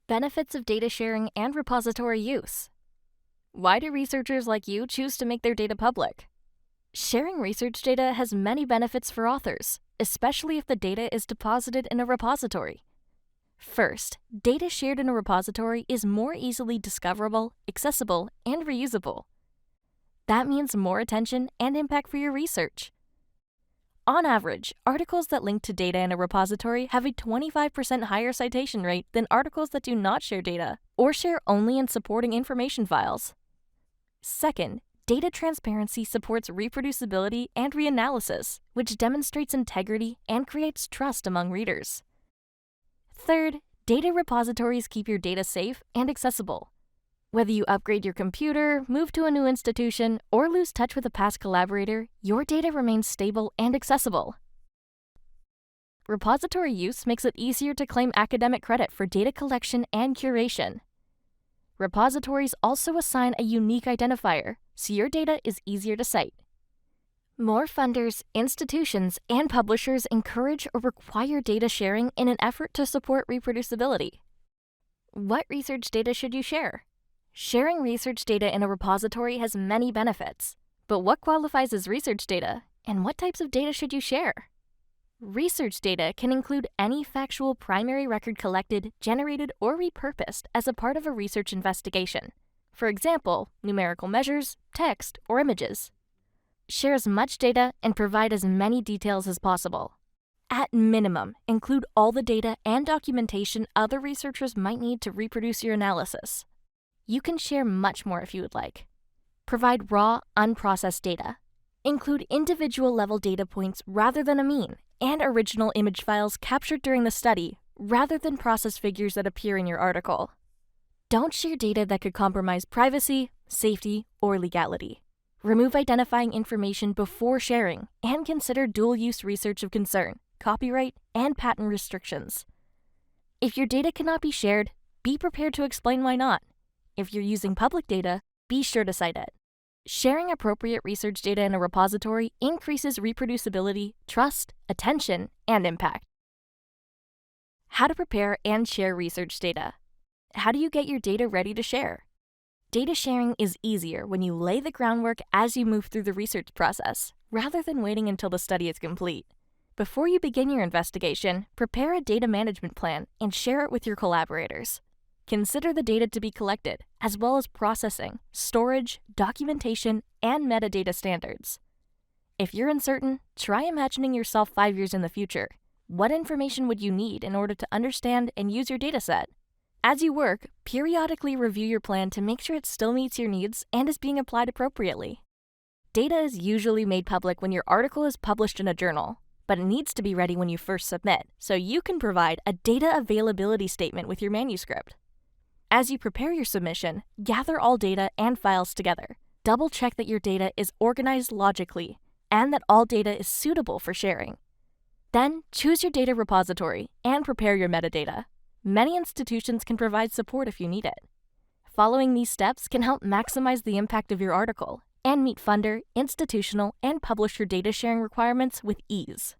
Benefits of data sharing and repository use. Why do researchers like you choose to make their data public? Sharing research data has many benefits for authors, especially if the data is deposited in a repository. First, data shared in a repository is more easily discoverable, accessible, and reusable. That means more attention and impact for your research. On average, articles that link to data in a repository have a 25% higher citation rate than articles that do not share data or share only in supporting information files. Second, data transparency supports reproducibility and reanalysis, which demonstrates integrity and creates trust among readers. Third, data repositories keep your data safe and accessible. Whether you upgrade your computer, move to a new institution, or lose touch with a past collaborator, your data remains stable and accessible. Repository use makes it easier to claim academic credit for data collection and curation. Repositories also assign a unique identifier, so your data is easier to cite. More funders, institutions, and publishers encourage or require data sharing in an effort to support reproducibility. What research data should you share? Sharing research data in a repository has many benefits, but what qualifies as research data, and what types of data should you share? Research data can include any factual primary record collected, generated, or repurposed as a part of a research investigation. For example, numerical measures, text, or images. Share as much data and provide as many details as possible. At minimum, include all the data and documentation other researchers might need to reproduce your analysis. You can share much more if you would like. Provide raw, unprocessed data. Include individual-level data points rather than a mean, and original image files captured during the study rather than processed figures that appear in your article. Don't share data that could compromise privacy, safety, or legality. Remove identifying information before sharing, and consider dual-use research of concern, copyright, and patent restrictions. If your data cannot be shared, be prepared to explain why not. If you're using public data, be sure to cite it. Sharing appropriate research data in a repository increases reproducibility, trust, attention, and impact. How to prepare and share research data. How do you get your data ready to share? Data sharing is easier when you lay the groundwork as you move through the research process, rather than waiting until the study is complete. Before you begin your investigation, prepare a data management plan and share it with your collaborators. Consider the data to be collected, as well as processing, storage, documentation, and metadata standards. If you're uncertain, try imagining yourself 5 years in the future. What information would you need in order to understand and use your dataset? As you work, periodically review your plan to make sure it still meets your needs and is being applied appropriately. Data is usually made public when your article is published in a journal, but it needs to be ready when you first submit, so you can provide a data availability statement with your manuscript. As you prepare your submission, gather all data and files together. Double-check that your data is organized logically and that all data is suitable for sharing. Then, choose your data repository and prepare your metadata. Many institutions can provide support if you need it. Following these steps can help maximize the impact of your article and meet funder, institutional, and publisher data sharing requirements with ease.